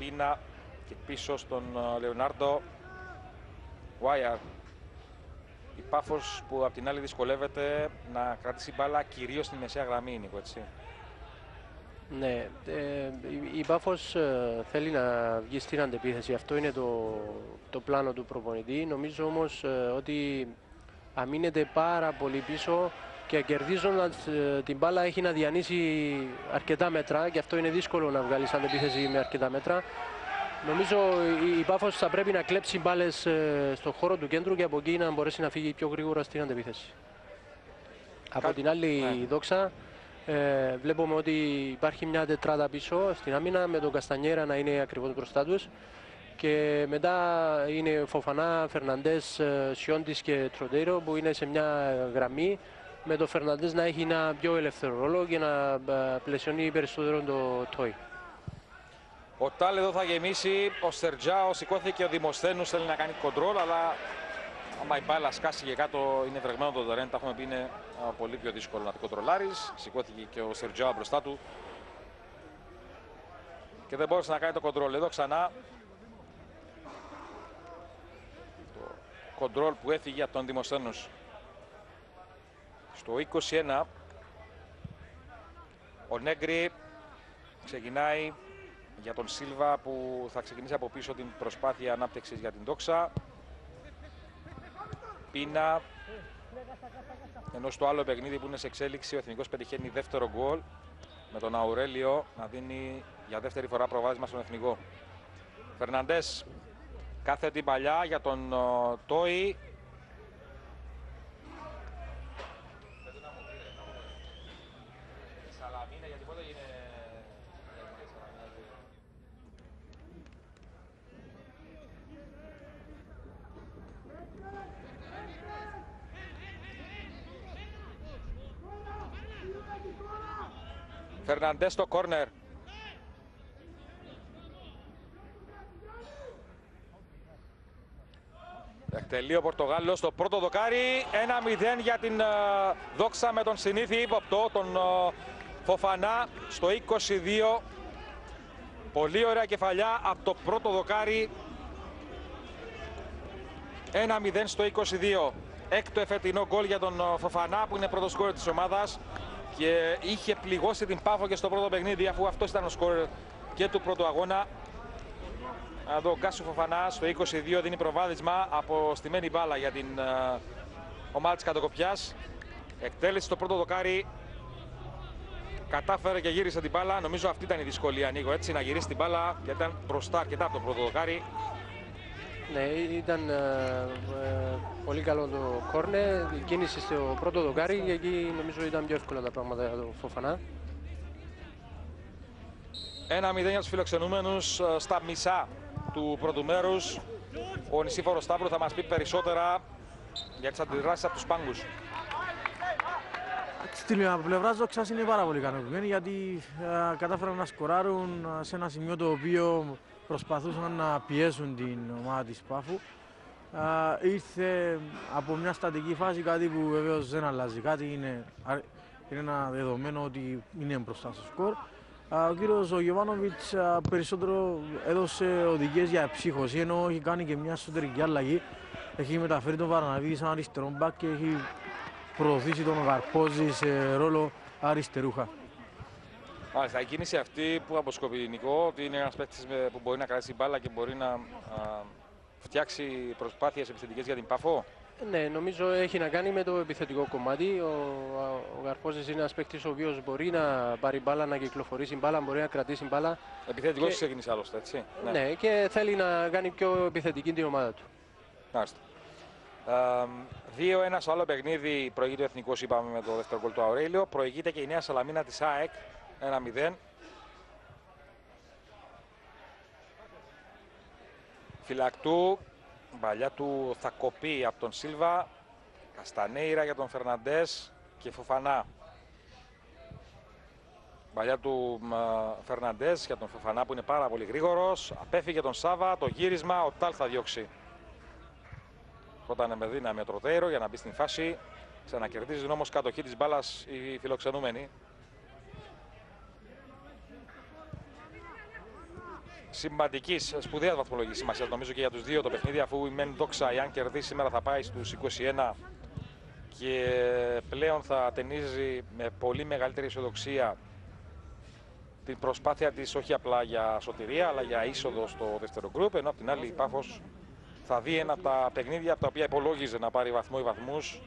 Πίνα και πίσω στον Λεωνάρντο Βάιαρ. Η Πάφος που απ' την άλλη δυσκολεύεται να κρατήσει μπάλα κυρίως στη μεσαία γραμμή, Νίκο, έτσι. Ναι, η Πάφος θέλει να βγει στην αντεπίθεση. Αυτό είναι το πλάνο του προπονητή. Νομίζω όμως ότι αμήνεται πάρα πολύ πίσω και κερδίζοντας την μπάλα έχει να διανύσει αρκετά μέτρα και αυτό είναι δύσκολο να βγάλεις αντεπίθεση με αρκετά μέτρα. Νομίζω η Πάφος θα πρέπει να κλέψει μπάλες στον χώρο του κέντρου και από εκεί να μπορέσει να φύγει πιο γρήγορα στην αντεπίθεση. Από την άλλη, η Δόξα βλέπουμε ότι υπάρχει μια τετράδα πίσω στην άμυνα με τον Καστανιέρα να είναι ακριβώς μπροστά τους. Και μετά είναι Φοφανά, Φερναντές, Σιόντις και Τροντέιρο που είναι σε μια γραμμή με τον Φερναντές να έχει ένα πιο ελεύθερο ρόλο και να πλαισιώνει περισσότερο το Τόι. Ο Τάλ εδώ θα γεμίσει, ο Σερτζάο σηκώθηκε, ο Δημοσθένους θέλει να κάνει κοντρόλ, αλλά άμα η μπάλα σκάσει και κάτω είναι βρεγμένο το τερέν, τα έχουμε πει είναι πολύ πιο δύσκολο να το κοντρολάρεις. Σηκώθηκε και ο Σερτζάο μπροστά του και δεν μπόρεσε να κάνει το κοντρόλ. Εδώ ξανά το κοντρόλ που έφυγε από τον Δημοσθένους. Στο 21 ο Νέγκρι ξεκινάει για τον Σίλβα που θα ξεκινήσει από πίσω την προσπάθεια ανάπτυξης για την Δόξα. Πίνα. Ενώ στο άλλο παιχνίδι που είναι σε εξέλιξη ο Εθνικός πετυχαίνει δεύτερο γκολ με τον Αουρέλιο να δίνει για δεύτερη φορά προβάδισμα στον Εθνικό. Φερναντές κάθετη παλιά για τον Τόι. Φερναντές στο κόρνερ. Εκτελεί ο Πορτογάλος στο πρώτο δοκάρι. 1-0 για την Δόξα με τον συνήθι ύποπτο, τον Φοφανά στο 22. Πολύ ωραία κεφαλιά από το πρώτο δοκάρι. 1-0 στο 22. Έκτο εφετινό γκολ για τον Φοφανά που είναι πρώτος σκόρερ της ομάδας και είχε πληγώσει την Πάφο και στο πρώτο παιχνίδι αφού αυτός ήταν ο σκόρερ και του πρώτου αγώνα. Εδώ ο Γκάσου Φοφανά στο 22 δίνει προβάδισμα από στημένη μπάλα για την ομάδα της Κατοκοπιάς. Εκτέλεση στο πρώτο δοκάρι. Κατάφερε και γύρισε την μπάλα. Νομίζω αυτή ήταν η δυσκολία, Νίκο, έτσι, να γυρίσει την μπάλα γιατί ήταν μπροστά αρκετά από το πρώτο δοκάρι. Ναι, ήταν πολύ καλό το κόρνε, κίνηση στο πρώτο δοκάρι και εκεί νομίζω ήταν πιο εύκολα τα πράγματα για τον Φοφανά. 1-0 για τους φιλοξενούμενους στα μισά του πρώτου μέρους. Ο Νησίφορος Σταύρου θα μας πει περισσότερα για τις αντιδράσεις από τους Πάγκους. Στην πλευρά Δόξας είναι πάρα πολύ ικανοποιημένοι γιατί κατάφεραν να σκοράρουν σε ένα σημείο το οποίο προσπαθούσαν να πιέσουν την ομάδα της Πάφου. Ήρθε από μια στατική φάση, κάτι που βεβαίως δεν αλλάζει. Κάτι είναι ένα δεδομένο ότι είναι μπροστά στο σκορ. Ο κύριος Γιωβάνοβιτς περισσότερο έδωσε οδηγίες για ψύχωση, ενώ έχει κάνει και μια εσωτερική αλλαγή. Έχει μεταφέρει τον Βαρναβίδη σαν αριστερό μπακ και έχει προωθήσει τον Γαρπόζη σε ρόλο αριστερούχα. Μάλιστα, η κίνηση αυτή που αποσκοπεί, Νικό, ότι είναι ένας παίκτης που μπορεί να κρατήσει μπάλα και μπορεί να φτιάξει προσπάθειες επιθετικές για την Πάφο. Ναι, νομίζω έχει να κάνει με το επιθετικό κομμάτι. Ο Γαρπόζης είναι ένας παίκτης ο οποίος μπορεί να πάρει μπάλα, να κυκλοφορήσει μπάλα, μπορεί να κρατήσει μπάλα. Επιθετικός και... ξεκίνησε άλλωστε, έτσι. Ναι, και θέλει να κάνει πιο επιθετική την ομάδα του. Μάλιστα. 2-1 στο άλλο παιχνίδι προηγείται ο Εθνικός, είπαμε, με το δεύτερο γκολ του Αουρέλιο. Προηγείται και η Νέα Σαλαμίνα της ΑΕΚ 1-0. Φυλακτού, μπαλιά του θα κοπεί από τον Σίλβα. Καστανέιρα για τον Φερναντές και Φοφανά. Μπαλιά του Φερναντές για τον Φοφανά που είναι πάρα πολύ γρήγορος. Απέφυγε τον Σάβα, το γύρισμα, ο Τάλ θα διώξει. Όταν με δύναμη ο Τροτέιρο για να μπει στην φάση. Ξανακερδίζουν όμως κατοχή της μπάλας οι φιλοξενούμενοι. σημαντικής, σπουδαίας βαθμολογικής σημασίας νομίζω και για τους δύο το παιχνίδι, αφού η μεν Δόξα, εάν κερδίσει σήμερα, θα πάει στους 21 και πλέον θα ταινίζει με πολύ μεγαλύτερη αισιοδοξία την προσπάθεια της όχι απλά για σωτηρία αλλά για είσοδο στο δεύτερο γκρουπ, ενώ απ' την άλλη η Πάφος θα δει ένα από τα παιχνίδια από τα οποία υπολόγιζε να πάρει βαθμό ή βαθμούς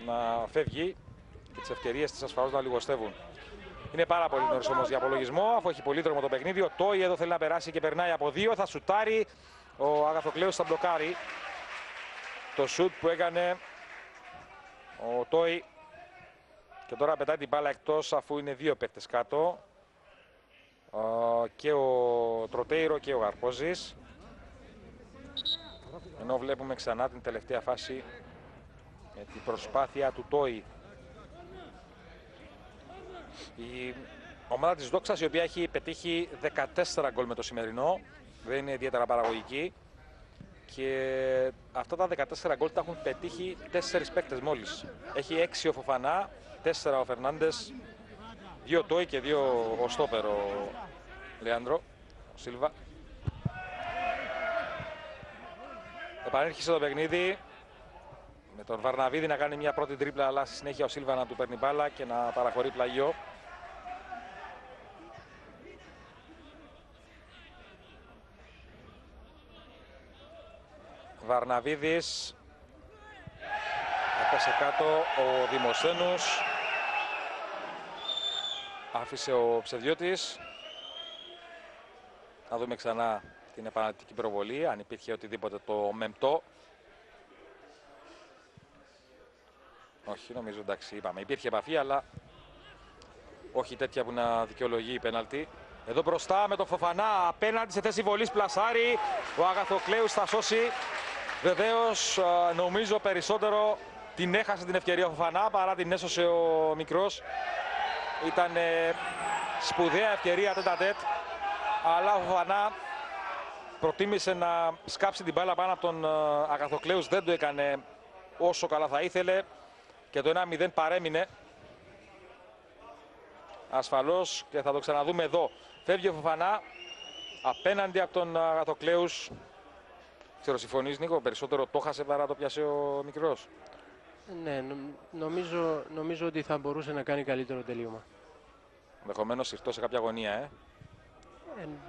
να φεύγει και τις ευκαιρίες της ασφαλώς να λιγοστεύουν. Είναι πάρα πολύ νωρίς όμως για απολογισμό, αφού έχει πολύ δρόμο το παιχνίδι. Ο Τόι εδώ θέλει να περάσει και περνάει από δύο. Θα σουτάρει. Ο Αγαθοκλέους θα μπλοκάρει το σουτ που έκανε ο Τόι. Και τώρα πετάει την μπάλα εκτός, αφού είναι δύο παίκτες κάτω. Και ο Τροτέιρο και ο Γαρπόζης. Ενώ βλέπουμε ξανά την τελευταία φάση με την προσπάθεια του Τόι. Η ομάδα της Δόξας, η οποία έχει πετύχει 14 γκολ με το σημερινό, δεν είναι ιδιαίτερα παραγωγική, και αυτά τα 14 γκολ τα έχουν πετύχει 4 παίκτες μόλις. Έχει 6 ο Φοφανά, 4 ο Φερνάντες, 2 Τόι και 2 ο στόπερ ο Λεάνδρο, ο Σίλβα. Επανέρχισε το παιχνίδι με τον Βαρναβίδη να κάνει μια πρώτη τρίπλα, αλλά στη συνέχεια ο Σίλβα να του παίρνει μπάλα και να παραχωρεί πλαγιό. Βαρναβίδης, έπεσε κάτω ο Δημοσθένους, άφησε ο Ψευδιώτης. Να δούμε ξανά την επαναληπτική προβολή, αν υπήρχε οτιδήποτε το μεμπτό. Όχι, νομίζω εντάξει, είπαμε. Υπήρχε επαφή, αλλά όχι τέτοια που να δικαιολογεί η πέναλτη. Εδώ μπροστά με τον Φοφανά, απέναντι σε θέση βολής πλασάρι. Ο Αγαθοκλέους θα σώσει. Βεβαίως, νομίζω περισσότερο την έχασε την ευκαιρία ο Φοφανά παρά την έσωσε ο μικρός. Ήταν σπουδαία ευκαιρία τέτα-τέτ, αλλά ο Φοφανά προτίμησε να σκάψει την μπάλα πάνω από τον Αγαθοκλέους. Δεν το έκανε όσο καλά θα ήθελε και το 1-0 παρέμεινε. Ασφαλώς, και θα το ξαναδούμε εδώ. Φεύγει ο Φοφανά απέναντι από τον Αγαθοκλέους. Ξέρω, συμφωνείς Νίκο, περισσότερο το χάσε παρά το πιάσε ο μικρός? Ναι, νομίζω ότι θα μπορούσε να κάνει καλύτερο τελείωμα. Ενδεχομένως συρτό σε κάποια γωνία,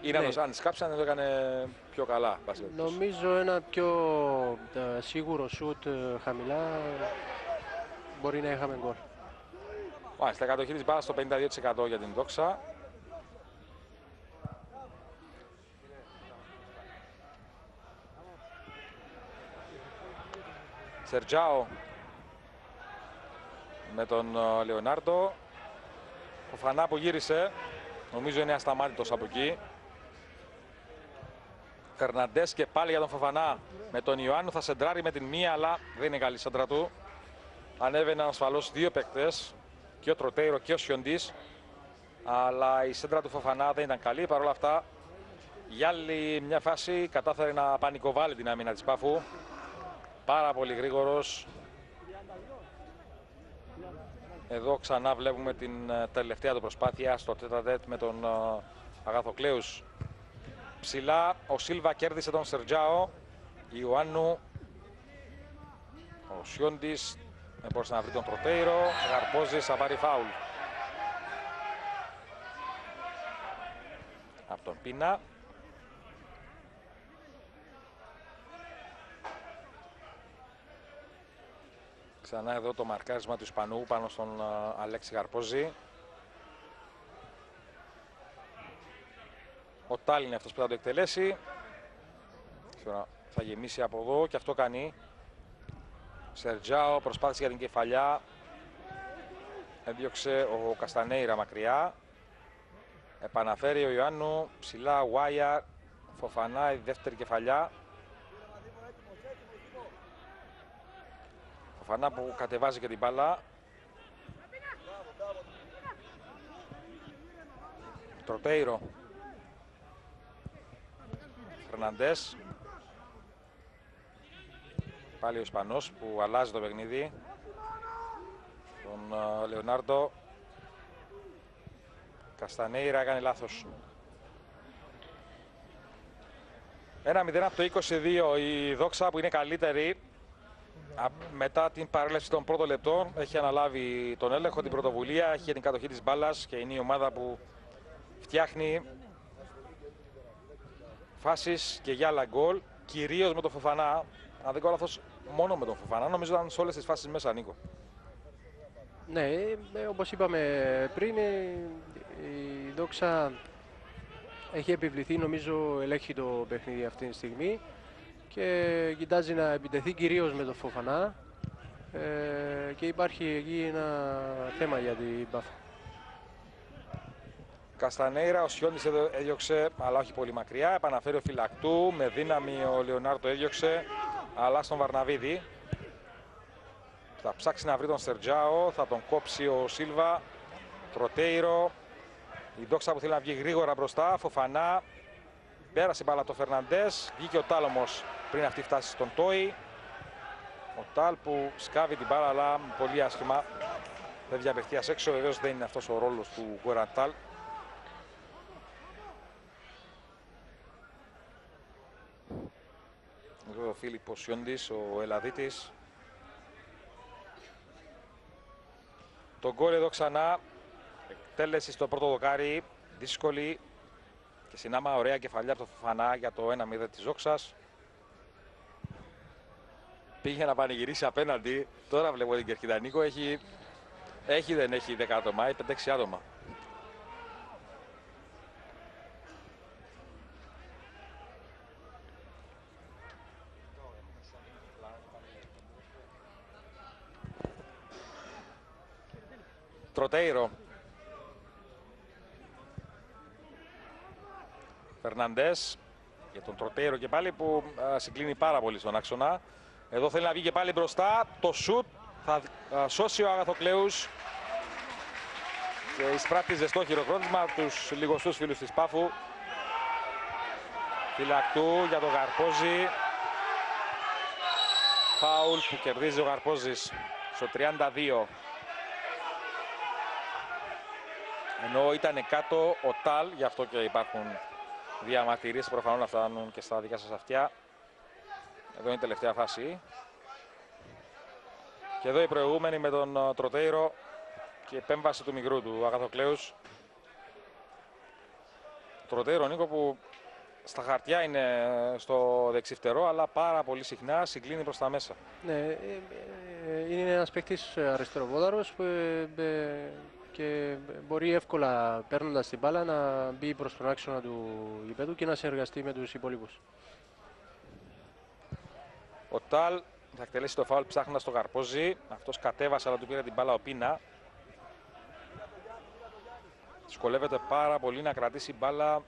ή ναι. αν σκάψαν δεν το έκανε πιο καλά. Νομίζω ένα πιο σίγουρο σουτ χαμηλά μπορεί να είχαμε γκολ. Μάλιστα, κατοχή της μπάλας στο 52% για την Δόξα. Σερτζάο με τον Λεωνάρντο. Ο Φανά που γύρισε, νομίζω είναι ασταμάτητος από εκεί. Φερναντές και πάλι για τον Φοφανά με τον Ιωάννου, θα σεντράρει με την μία, αλλά δεν είναι καλή σέντρα του. Ανέβαιναν ασφαλώς δύο παίκτες, και ο Τροτέιρο και ο Σιοντής, αλλά η σέντρα του Φοφανά δεν ήταν καλή. Παρ' όλα αυτά, για άλλη μια φάση κατάφερε να πανικοβάλει την άμυνα της Πάφου. Πάρα πολύ γρήγορος. Εδώ ξανά βλέπουμε την τελευταία του προσπάθεια στο τέτα-τέτ με τον Αγαθοκλέους. Ψηλά ο Σίλβα κέρδισε τον Σερτζάο. Ιωάννου, ο Σιόντης δεν μπορούσε να βρει τον Τροτέιρο. Γαρπόζης θα πάρει φάουλ από τον Πίνα. Ξανά εδώ το μαρκάρισμα του Ισπανού πάνω στον Αλέξη Γαρπόζη. Ο Τάλι είναι αυτός που θα το εκτελέσει. Θα γεμίσει από εδώ και αυτό κάνει. Σερτζάο προσπάθησε για την κεφαλιά. Έδιωξε ο Καστανέιρα μακριά. Επαναφέρει ο Ιωάννου. Ψηλά Γουάια. Φοφανά η δεύτερη κεφαλιά. Φοφανά που κατεβάζει και την μπάλα. Τροτέιρο. Φερναντές. Πάλι ο Ισπανός που αλλάζει το παιχνίδι. Τον Λεωνάρντο. Καστανέιρα έκανε λάθος. 1-0 από το 22. Η Δόξα που είναι καλύτερη μετά την παρέλευση των πρώτων λεπτών έχει αναλάβει τον έλεγχο, την πρωτοβουλία, έχει την κατοχή της μπάλας και είναι η ομάδα που φτιάχνει φάσεις και για άλλα γκολ, κυρίως με τον Φοφανά. Αν δεν κάνω λάθος, μόνο με τον Φοφανά. Νομίζω ήταν σε όλες τις φάσεις μέσα, Νίκο. Ναι, όπως είπαμε πριν, η Δόξα έχει επιβληθεί, νομίζω, ελέγχει το παιχνίδι αυτή τη στιγμή και κοιτάζει να επιτεθεί κυρίως με τον Φοφανά και υπάρχει εκεί ένα θέμα για την Πάφο. Καστανέιρα, ο Σιώντης έδιωξε, αλλά όχι πολύ μακριά. Επαναφέρει ο Φυλακτού, με δύναμη ο Λεωνάρτο έδιωξε, αλλά στον Βαρναβίδη. Θα ψάξει να βρει τον Στερτζάο, θα τον κόψει ο Σίλβα. Τροτέιρο, η Δόξα που θέλει να βγει γρήγορα μπροστά. Φοφανά, πέρασε μπάλα το Φερναντές, βγήκε ο Τάλ όμως πριν αυτή φτάσει στον Τόι. Ο Τάλ που σκάβει την μπάλα, αλλά πολύ άσχημα. Φεύγει απευθείας έξω, βεβαίως δεν είναι αυτός ο ρόλος του Γκόραν Τάλ. Εδώ ο Φίλιππος Σιόντης, ο Ελλαδίτης. Το γκολ εδώ ξανά, εκτέλεση στο πρώτο δοκάρι, δύσκολη και συνάμα ωραία κεφαλιά από το Φοφανά για το 1-0 της Δόξας. Πήγε να πανηγυρίσει απέναντι, τώρα βλέπω την κερκίδα, Νίκο, δεν έχει 10 άτομα, έχει 5-6 άτομα. Τροτέιρο. Φερναντές για τον Τροτέιρο και πάλι που συγκλίνει πάρα πολύ στον άξονα. Εδώ θέλει να βγει και πάλι μπροστά. Το σουτ θα σώσει ο Αγαθοκλέους και εισπράττει ζεστό χειροκρότημα από τους λιγοστούς φίλους της Πάφου. Φυλακτού για τον Γαρπόζη. Φάουλ που κερδίζει ο Γαρπόζης στο 32. Ενώ ήταν κάτω ο Τάλ, γι' αυτό και υπάρχουν διαμαρτυρίες προφανώς να φτάνουν και στα δικά σας αυτιά. Εδώ είναι η τελευταία φάση. Και εδώ η προηγούμενη με τον Τροτέιρο και η επέμβαση του μικρού του Αγαθοκλέους. Τροτέιρο, Νίκο, που στα χαρτιά είναι στο δεξιφτερό, αλλά πάρα πολύ συχνά συγκλίνει προς τα μέσα. Ναι, είναι ένας παίκτης αριστεροπόδαρος και μπορεί εύκολα, παίρνοντας την μπάλα, να μπει προς τον άξονα του γηπέδου και να συνεργαστεί με τους υπόλοιπους. Ο Τάλ θα εκτελέσει το φάουλ ψάχνοντας τον Γαρπόζη. Αυτός κατέβασε, αλλά του πήρε την μπάλα ο Πίνα. Δυσκολεύεται πάρα πολύ να κρατήσει μπάλα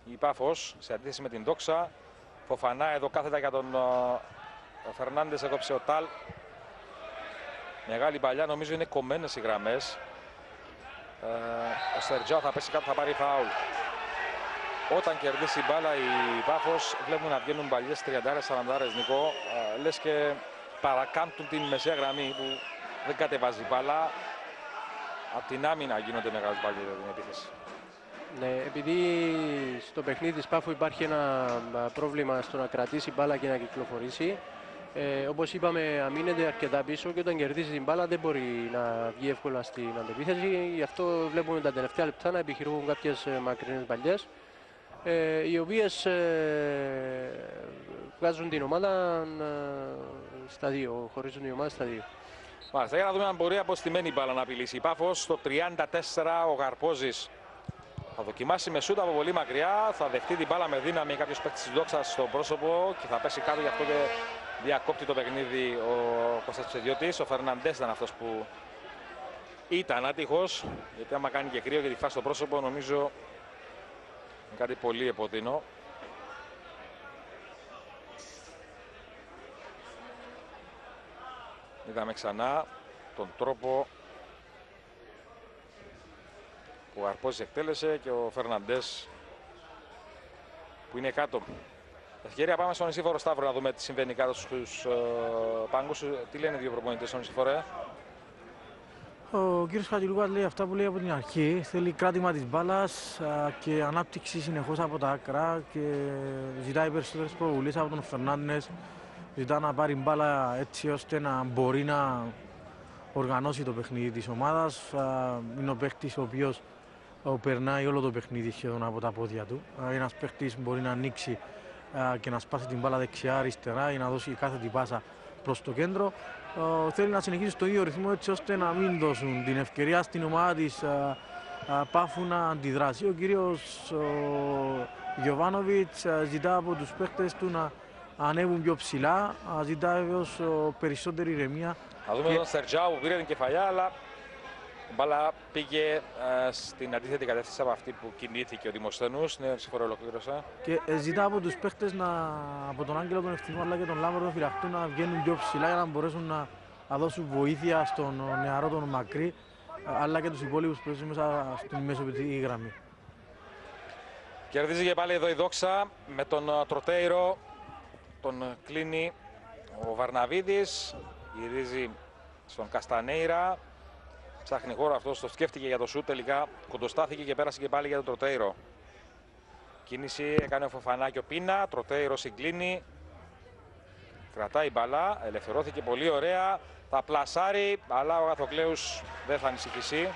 η Πάφος σε αντίθεση με την Δόξα. Φοφανά εδώ κάθετα για τον Φερνάντες, έκοψε ο Τάλ. Μεγάλη παλιά, νομίζω είναι κομμένες οι γραμμές. Ο Στερτζάο θα πέσει κάτω, θα πάρει φάουλ. Όταν κερδίσει η μπάλα η Πάφος, βλέπουμε να βγαίνουν παλιές 30-40, Νικό. Λες και παρακάμπτουν την μεσαία γραμμή που δεν κατεβάζει μπάλα. Από την άμυνα γίνονται μεγάλες μπάλες για την επίθεση. Ναι, επειδή στο παιχνίδι της Πάφου υπάρχει ένα πρόβλημα στο να κρατήσει μπάλα και να κυκλοφορήσει. Όπως είπαμε, αμήνεται αρκετά πίσω και όταν κερδίζει την μπάλα δεν μπορεί να βγει εύκολα στην αντεπίθεση. Γι' αυτό βλέπουμε τα τελευταία λεπτά να επιχειρούν κάποιες μακρινές παλιές, οι οποίες βγάζουν την ομάδα στα δύο, χωρίζουν την ομάδα στα δύο. Μάλιστα, για να δούμε αν μπορεί αποστημένη μπάλα να απειλήσει η Πάφος. Στο 34 ο Γαρπόζης θα δοκιμάσει με σούτα από πολύ μακριά. Θα δεχτεί την μπάλα με δύναμη κάποιος παίκτης της Δόξας στο πρόσωπο και θα πέσει κάτω, γι' αυτό και διακόπτει το παιχνίδι ο Κώστας Ψεδιώτης. Ο Φερναντές ήταν αυτός που ήταν άτυχος, γιατί άμα κάνει και κρύο και τη φάση στο πρόσωπο, νομίζω είναι κάτι πολύ επώδυνο. Είδαμε ξανά τον τρόπο που ο Αρπόζης εκτέλεσε και ο Φερναντές που είναι κάτω. Ευκαιρία, πάμε στον Νησίφορο Σταύρο να δούμε τι συμβαίνει κάτω στους πάγκους. Τι λένε οι δύο προπονητές στον Νησίφορο? Ο κύριος Χατζηλούκας λέει αυτά που λέει από την αρχή. Θέλει κράτημα της μπάλας και ανάπτυξη συνεχώς από τα άκρα και ζητάει περισσότερες προβουλίες από τον Φερνάντες. Ζητά να πάρει μπάλα έτσι ώστε να μπορεί να οργανώσει το παιχνίδι της ομάδας. Είναι ο παίκτης ο οποίος περνάει όλο το παιχνίδι σχεδόν από τα πόδια του. Ένας παίκτης μπορεί να ανοίξει και να σπάσει την μπάλα δεξιά-αριστερά ή να δώσει κάθε την πάσα προς το κέντρο. Θέλει να συνεχίσει στο ίδιο ρυθμό έτσι ώστε να μην δώσουν την ευκαιρία στην ομάδα της Πάφου να αντιδράσει. Ο κύριος Γιοβάνοβιτς ζητά από τους παίκτες του να ανέβουν πιο ψηλά, ζητά βέβαιως περισσότερη ηρεμία. Να δούμε τον Σερτζάου που πήρε την κεφαλιά, αλλά η μπάλα πήγε στην αντίθετη κατεύθυνση από αυτή που κινήθηκε ο Δημοσθένους. Ναι, συγχωρώ, ολοκλήρωσα. Και ζητά από τους παίχτες, από τον Άγγελο τον Ευθυμό αλλά και τον Λάβαρο τον Φυλαχτού, να βγαίνουν πιο ψηλά για να μπορέσουν να δώσουν βοήθεια στον νεαρό τον Μακρύ, αλλά και τους υπόλοιπους που παίζουν μέσα στην μεσοπιτική γραμμή. Κερδίζει και πάλι εδώ η Δόξα με τον Τροτέιρο. Τον κλείνει ο Βαρναβίδης, γυρίζει στον Καστανέιρα. Ψάχνει χώρο αυτός, το σκέφτηκε για το σούτ, τελικά κοντοστάθηκε και πέρασε και πάλι για τον Τροτέιρο. Κίνηση έκανε ο Φοφανά και ο Πίνα, Τροτέιρο συγκλίνει. Κρατάει μπαλά, ελευθερώθηκε πολύ ωραία. Θα πλασάρει, αλλά ο Αγαθοκλέους δεν θα ανησυχήσει.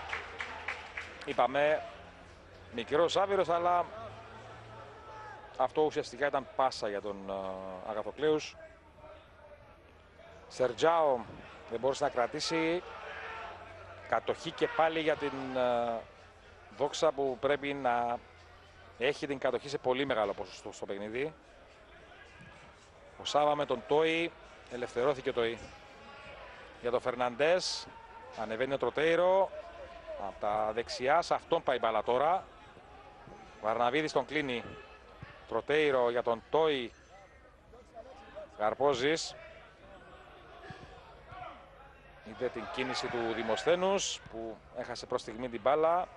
Είπαμε μικρός άβυρος, αλλά αυτό ουσιαστικά ήταν πάσα για τον Αγαθοκλέους. Σερτζάο δεν μπορούσε να κρατήσει. Κατοχή και πάλι για την Δόξα που πρέπει να έχει την κατοχή σε πολύ μεγάλο ποσοστό στο παιχνίδι. Ο Σάβα με τον Τόι, ελευθερώθηκε ο Τόι. Για τον Φερναντές, ανεβαίνει ο Τροτέιρο. Από τα δεξιά, σε αυτόν πάει μπάλα τώρα. Ο Βαρναβίδης τον κλείνει. Τροτέιρο για τον Τόι. Καρπόζης. Είδε την κίνηση του Δημοσθένους που έχασε προς στιγμή την μπάλα.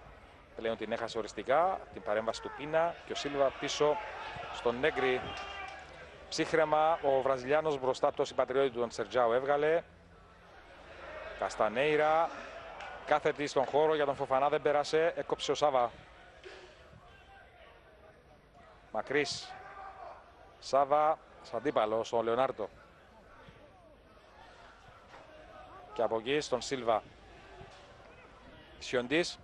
Πλέον την έχασε οριστικά. Την παρέμβαση του Πίνα και ο Σίλβα πίσω στον Νέγκρι. Ψύχρεμα ο Βραζιλιάνος μπροστά από το συμπατριώτη του τον Σερτζάου έβγαλε. Καστανέιρα. Κάθετη στον χώρο για τον Φοφανά, δεν πέρασε. Έκοψε ο Σάβα. Μακρύς. Σάβα σαν αντίπαλο στον Λεωνάρτο. Και από εκεί στον Σίλβα. Σιοντής.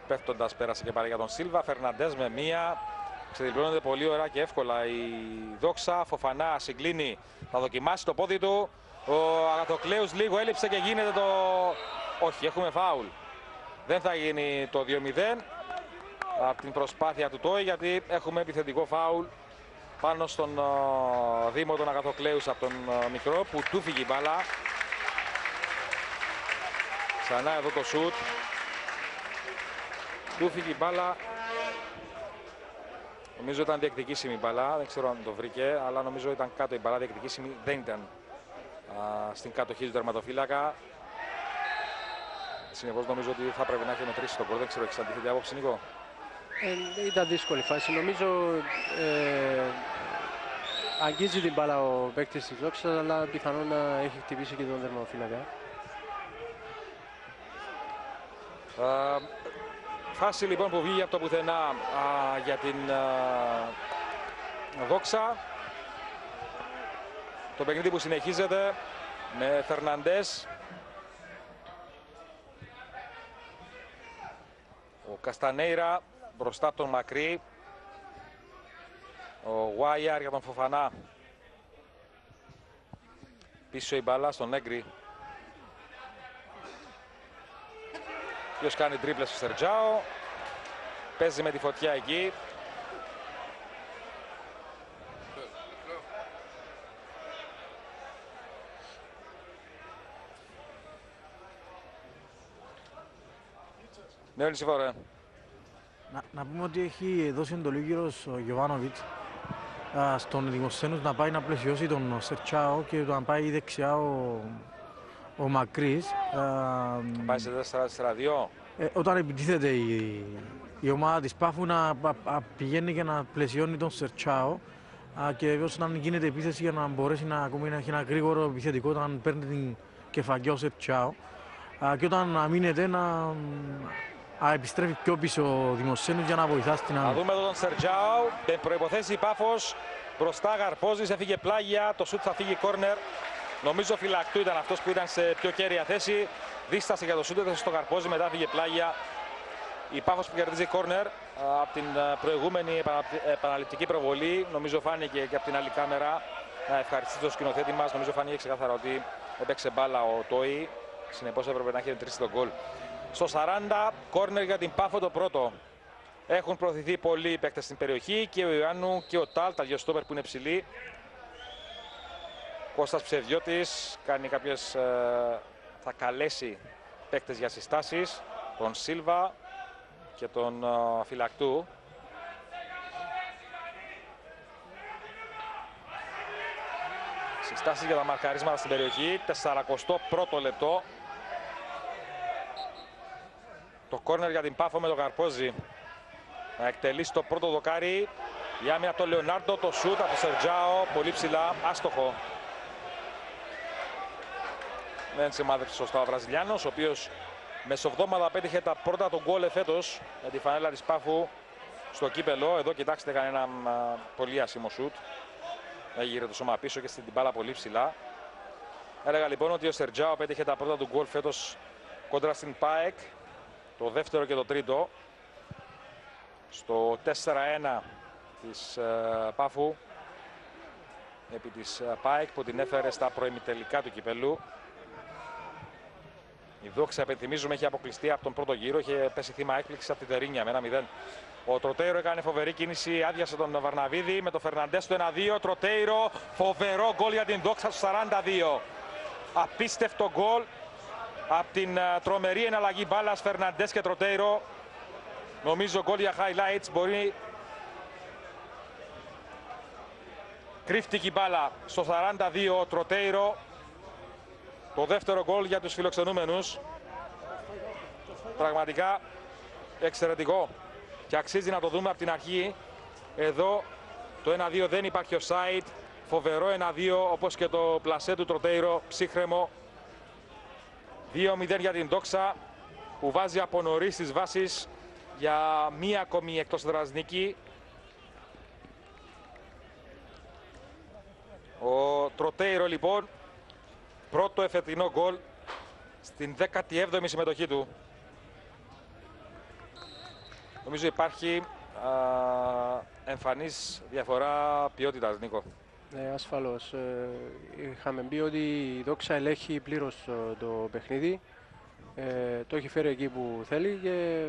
Πέφτοντας πέρασε και πάλι για τον Σίλβα. Φερναντές με μία. Ξεδιπλώνεται πολύ ωραία και εύκολα η Δόξα. Φοφανά συγκλίνει. Θα δοκιμάσει το πόδι του. Ο Αγαθοκλέους λίγο έλειψε και γίνεται το... Όχι, έχουμε φάουλ. Δεν θα γίνει το 2-0 από την προσπάθεια του Τόι, γιατί έχουμε επιθετικό φάουλ πάνω στον Δήμο τον Αγαθοκλέους από τον μικρό που του φύγει η μπάλα. Ξανά εδώ το σουτ. Του φύγει η μπάλα. Νομίζω ήταν διεκδικήσιμη η μπάλα, δεν ξέρω αν το βρήκε, αλλά νομίζω ήταν κάτω η μπάλα, διεκδικήσιμη δεν ήταν στην κατοχή του τερματοφύλακα. Συνεπώς νομίζω ότι θα πρέπει να έχει μετρήσει τον κορ. Δεν ξέρω, έχεις αντίθετη άποψη, Νίκο? Ήταν δύσκολη φάση. Νομίζω αγγίζει την μπάλα ο παίκτης της Δόξας, αλλά πιθανόν να έχει χτυπήσει και τον τερματοφύλακα. Φάση λοιπόν που βγήκε από το πουθενά για την Δόξα. Το παιχνίδι που συνεχίζεται με Φερναντές. Ο Καστανέιρα μπροστά από τον Μακρύ. Ο Γουάιαρ για τον Φοφανά. Πίσω η μπάλα στον Νέγκρι. Ποιος κάνει τρίπλες στο Σερτζάο. Παίζει με τη φωτιά εκεί. Ναι, Λυσιφόρε. Να πούμε ότι έχει δώσει εντολή ο κύριος Γιοβάνοβιτς στον Δημοσθένους να πάει να πλαισιώσει τον Σερτζάο και να πάει δεξιά ο Μακρύς. Πάει σε 4-4-2. Όταν επιτίθεται η ομάδα της Πάφου να πηγαίνει και να πλαισιώνει τον Σερτζάο και βέβαια όταν γίνεται επίθεση για να μπορέσει να έχει ένα γρήγορο επιθετικό όταν παίρνει κεφαγιά ο Σερτζάο και όταν αμήνεται να επιστρέφει πιο πίσω ο Δημοσένους για να βοηθά στην άμυνα. Να δούμε εδώ τον Σερτζάο, με προϋποθέσει Πάφος, μπροστά Γαρπόζης, έφυγε πλάγια, το σούτ θα φύγει κόρνερ. Νομίζω Φυλακτού ήταν αυτός που ήταν σε πιο κέρια θέση. Δίστασε για το σούτ, έδωσε στο Γαρπόζη, μετά φύγε πλάγια. Η Πάφος που κερδίζει κόρνερ από την προηγούμενη επαναληπτική προβολή. Νομίζω φάνηκε και από την άλλη κάμερα. Να ευχαριστήσω το σκηνοθέτη μας. Νομίζω φάνηκε ξεκάθαρα ότι έπαιξε μπάλα ο Τόι. Συνεπώς έπρεπε να έχει μετρήσει τον γκολ. Στο 40, κόρνερ για την Πάφο το πρώτο. Έχουν προωθηθεί πολλοί παίκτες στην περιοχή και ο Ιωάννου και ο Τάλ, τα δύο στόπερ που είναι ψηλοί. Κώστας Ψευδιώτης κάνει κάποιες, θα καλέσει παίκτες για συστάσεις. Τον Σίλβα και τον Φυλακτού. Συστάσεις για τα μαρκαρίσματα στην περιοχή. 41ο λεπτό. Το κόρνερ για την Πάφο με τον Καρπόζη. Να εκτελήσει το πρώτο δοκάρι. Η άμυνα από τον Λεωνάρντο, το σούτ από τον Σερτζάο. Πολύ ψηλά, άστοχο. Δεν σημάδεψε σωστά ο Βραζιλιάνος, ο οποίος μεσοβδόμαδα πέτυχε τα πρώτα του γκολ εφέτος με τη φανέλα της Πάφου στο κύπελο. Εδώ κοιτάξτε, έκανε ένα πολύ άσημο σούτ. Έγειρε το σώμα πίσω και στην μπάλα πολύ ψηλά. Έλεγα λοιπόν ότι ο Σερτζάο πέτυχε τα πρώτα του γκολ φέτος κόντρα στην ΠΑΕΚ. Το δεύτερο και το τρίτο. Στο 4-1 της Πάφου επί της ΠΑΕΚ που την έφερε στα προημιτελικά του κυπέλου. Η Δόξα, επενθυμίζουμε, έχει αποκλειστεί από τον πρώτο γύρο, είχε πέσει θύμα έκπληξης από την Τερίνια με 1-0. Ο Τροτέιρο έκανε φοβερή κίνηση, άδειασε τον Βαρναβίδη με το Φερναντές στο 1-2. Τροτέιρο, φοβερό γκολ για την Δόξα στο 42. Απίστευτο γκολ από την τρομερή εναλλαγή μπάλας Φερναντές και Τροτέιρο. Νομίζω γκολ για highlights, μπορεί. Κρύφτηκε η μπάλα στο 42 ο Τροτέιρο. Το δεύτερο γκολ για τους φιλοξενούμενους. Πραγματικά εξαιρετικό. Και αξίζει να το δούμε από την αρχή. Εδώ το 1-2 δεν υπάρχει offside. Φοβερό 1-2, όπως και το πλασέ του Τροτέιρο, ψύχρεμο. 2-0 για την Δόξα, που βάζει από νωρίς τις βάσεις για μία ακόμη εκτός έδρας νίκη. Ο Τροτέιρο λοιπόν, πρώτο εφετινό γκολ στην 17η συμμετοχή του. Νομίζω υπάρχει εμφανής διαφορά ποιότητας, Νίκο. Ναι, ασφαλώς. Είχαμε πει ότι η Δόξα ελέγχει πλήρως το παιχνίδι. Το έχει φέρει εκεί που θέλει και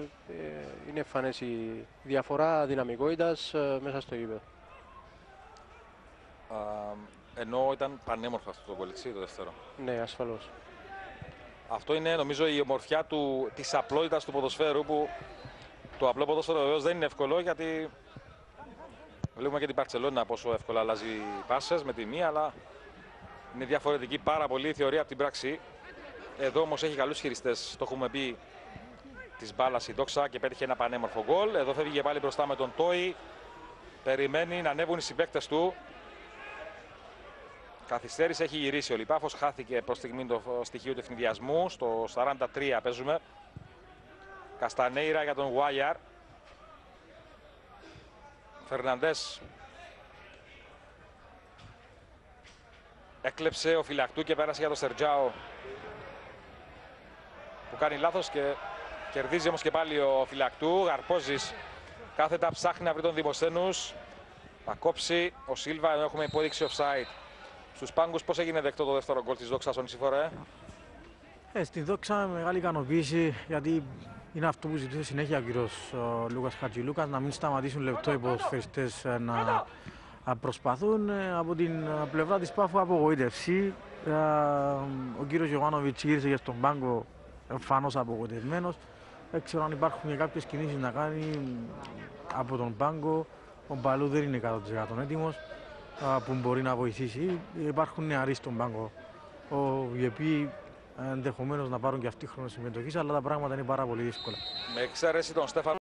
είναι εμφανές η διαφορά δυναμικότητας μέσα στο γήπεδο. Ενώ ήταν πανέμορφο αυτό το γκολ, το δεύτερο. Ναι, ασφαλώς. Αυτό είναι νομίζω η ομορφιά της απλότητας του ποδοσφαίρου, που το απλό ποδόσφαιρο βεβαίως δεν είναι εύκολο, γιατί βλέπουμε και την Μπαρτσελόνα πόσο εύκολα αλλάζει πάσες με τη μία, αλλά είναι διαφορετική πάρα πολύ η θεωρία από την πράξη. Εδώ όμως έχει καλούς χειριστές, το έχουμε πει, της μπάλας η Δόξα και πέτυχε ένα πανέμορφο γκολ. Εδώ φεύγει πάλι μπροστά με τον Τόι, περιμένει να ανέβουν οι συμπαίκτες του. Καθυστέρησε, έχει γυρίσει ο Λιπάφος, χάθηκε προς στιγμή το στοιχείο του ευνηδιασμού. Στο 43 παίζουμε. Καστανέιρα για τον Γουάγιαρ. Φερναντές έκλεψε ο Φυλακτού και πέρασε για τον Σερτζάο, που κάνει λάθος και κερδίζει όμως και πάλι ο Φυλακτού. Γαρπόζης κάθετα ψάχνει να βρει τον Δημοσένους. Θα κόψει ο Σίλβα, ενώ έχουμε υπόδειξη offside. Στους πάγκους πώς έγινε δεκτό το δεύτερο γκολ της Δόξας, ο Νησιφόρε? Στη Δόξα μεγάλη ικανοποίηση, γιατί είναι αυτό που ζητούσε συνέχεια ο κύριος Λούκας Χατζηλούκας, να μην σταματήσουν λεπτό οι ποδοσφαιριστές να προσπαθούν. Από την πλευρά της Πάφου απογοήτευση. Ο κύριος Γιωβάνοβιτς γύρισε για στον πάγκο εμφανώς απογοητευμένος. Δεν ξέρω αν υπάρχουν και κάποιες κινήσεις να κάνει από τον πάγκο. Ο Μπαλού δεν είναι 100% έτοιμος, που μπορεί να βοηθήσει. Υπάρχουν νεαροί στον πάγκο, οι οποίοι ενδεχομένως να πάρουν και αυτοί χρόνο συμμετοχής, αλλά τα πράγματα είναι πάρα πολύ δύσκολα. Με εξαίρεση τον Στέφανο